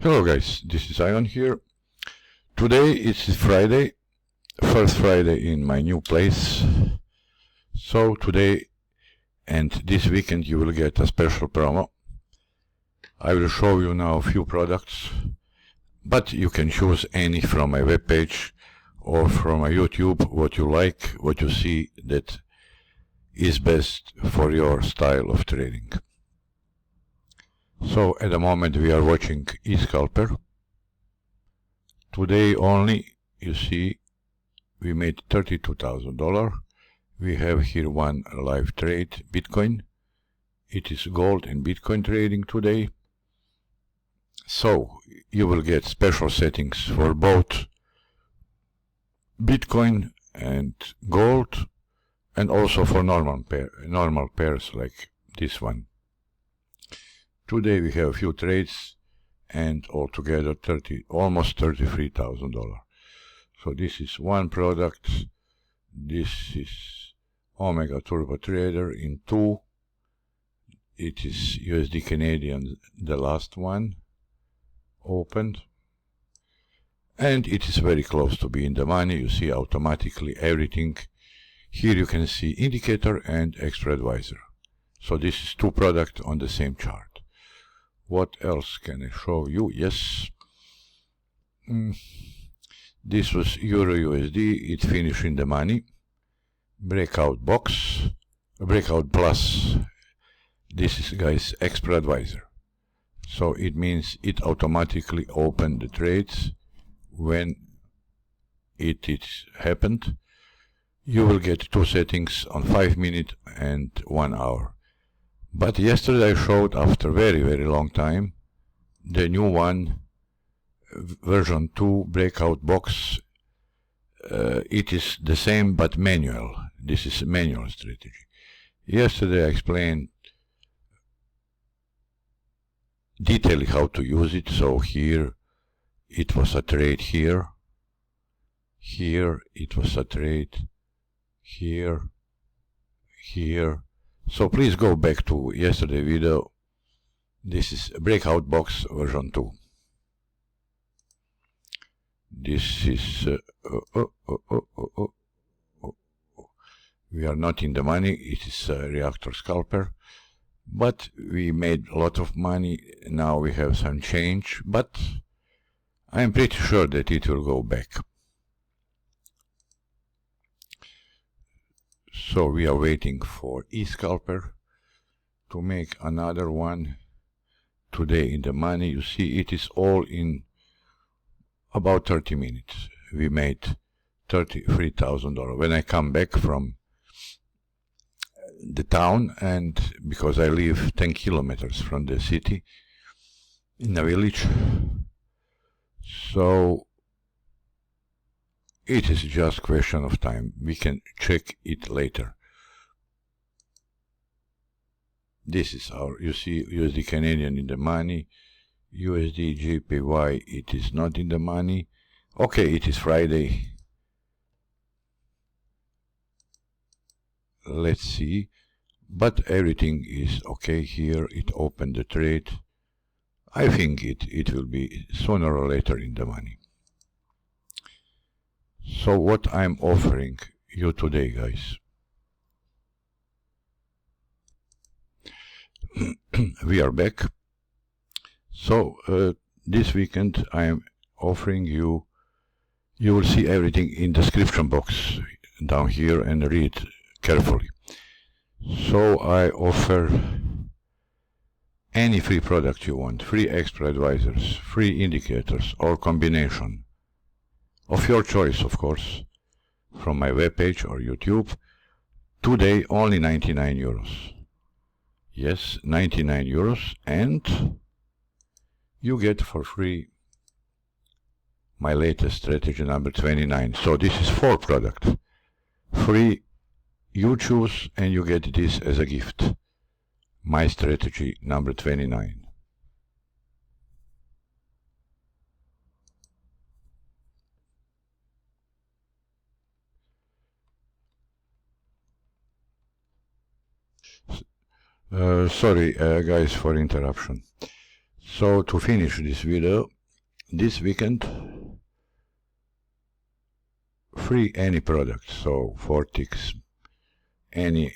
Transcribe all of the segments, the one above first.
Hello guys, this is Ion here. Today it's Friday, first Friday in my new place. So today and this weekend you will get a special promo. I will show you now a few products, but you can choose any from my webpage or from my YouTube, what you like, what you see that is best for your style of trading. So at the moment we are watching eScalper. Today only, you see, we made $32,000. We have here one live trade, Bitcoin. It is gold and Bitcoin trading today. So you will get special settings for both Bitcoin and gold, and also for normal pairs like this one. Today we have a few trades and altogether almost $33,000. So this is one product. This is Omega Turbo Trader in 2. It is USD Canadian, the last one opened. And it is very close to be in the money. You see automatically everything. Here you can see indicator and extra advisor. So this is two products on the same chart. What else can I show you? Yes. This was Euro USD. It finished in the money. Breakout box. Breakout plus. This is, guys, extra advisor. So it means it automatically opened the trades when it happened. You will get two settings on 5 minutes and 1 hour. But yesterday I showed, after very long time, the new one, version 2 breakout box. It is the same but manual. This is a manual strategy. Yesterday I explained detailing how to use it. So here it was a trade here. Here it was a trade here. Here. So please go back to yesterday's video. This is breakout box version 2. This is we are not in the money. It is a reactor scalper, but we made a lot of money. Now we have some change, but I am pretty sure that it will go back. So we are waiting for eScalper to make another one today in the money. You see, it is all in about 30 minutes. We made $33,000. When I come back from the town, and because I live 10 kilometers from the city, in a village, so it is just question of time. We can check it later. This is our, you see, USD Canadian in the money. USD JPY, it is not in the money. Okay, it is Friday. Let's see. But everything is okay here. It opened the trade. I think it will be sooner or later in the money. So what I'm offering you today, guys. We are back. So this weekend I am offering you will see everything in the description box down here and read carefully. So I offer any free product you want, free extra advisors, free indicators or combination of your choice, of course, from my webpage or YouTube. Today only 99 euros. Yes, 99 euros, and you get for free my latest strategy number 29. So this is 4 products. Free, you choose and you get this as a gift. My strategy number 29. Sorry guys for interruption. So to finish this video, this weekend, free any product, so Fortex, any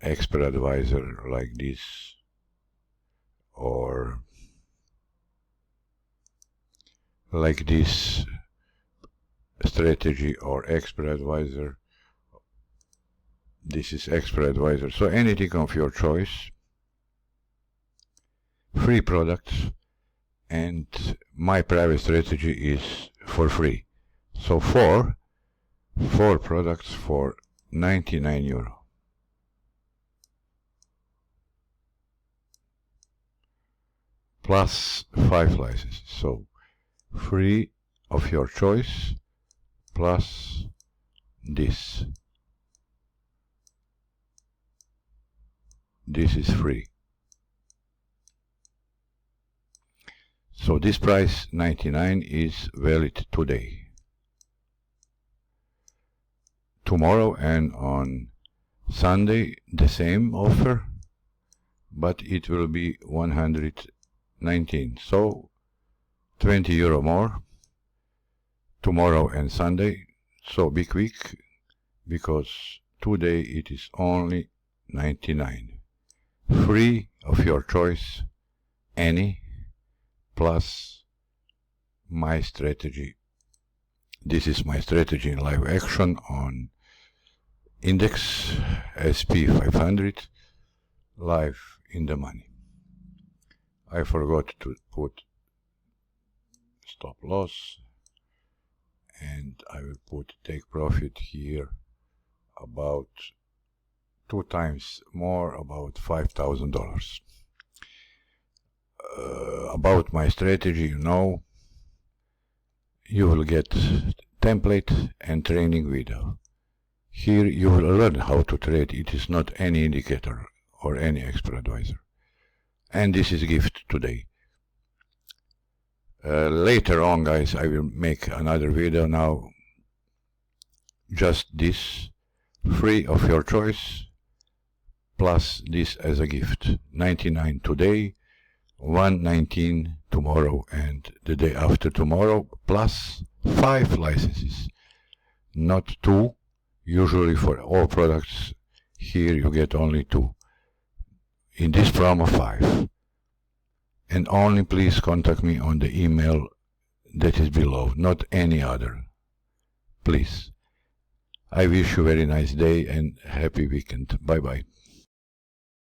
expert advisor like this, or like this strategy or expert advisor. This is expert advisor, so anything of your choice, free products, and my private strategy is for free. So four products for €99 plus 5 licenses, so free of your choice plus this is free. So this price $99 is valid today, tomorrow, and on Sunday the same offer, but it will be 119, so €20 more tomorrow and Sunday. So be quick, because today it is only 99, free of your choice, any, plus my strategy. This is my strategy in live action on index SP 500, live in the money. I forgot to put stop loss, and I will put take profit here about 2 times more, about $5,000. About my strategy, you will get template and training video. Here you will learn how to trade. It is not any indicator or any expert advisor. And this is gift today. Later on, guys, I will make another video. Now just this, free of your choice, plus this as a gift. 99 today, 119 tomorrow, and the day after tomorrow, plus 5 licenses, not 2. Usually for all products here you get only 2. In this promo, 5. And only please contact me on the email that is below, not any other. Please. I wish you a very nice day and happy weekend. Bye bye.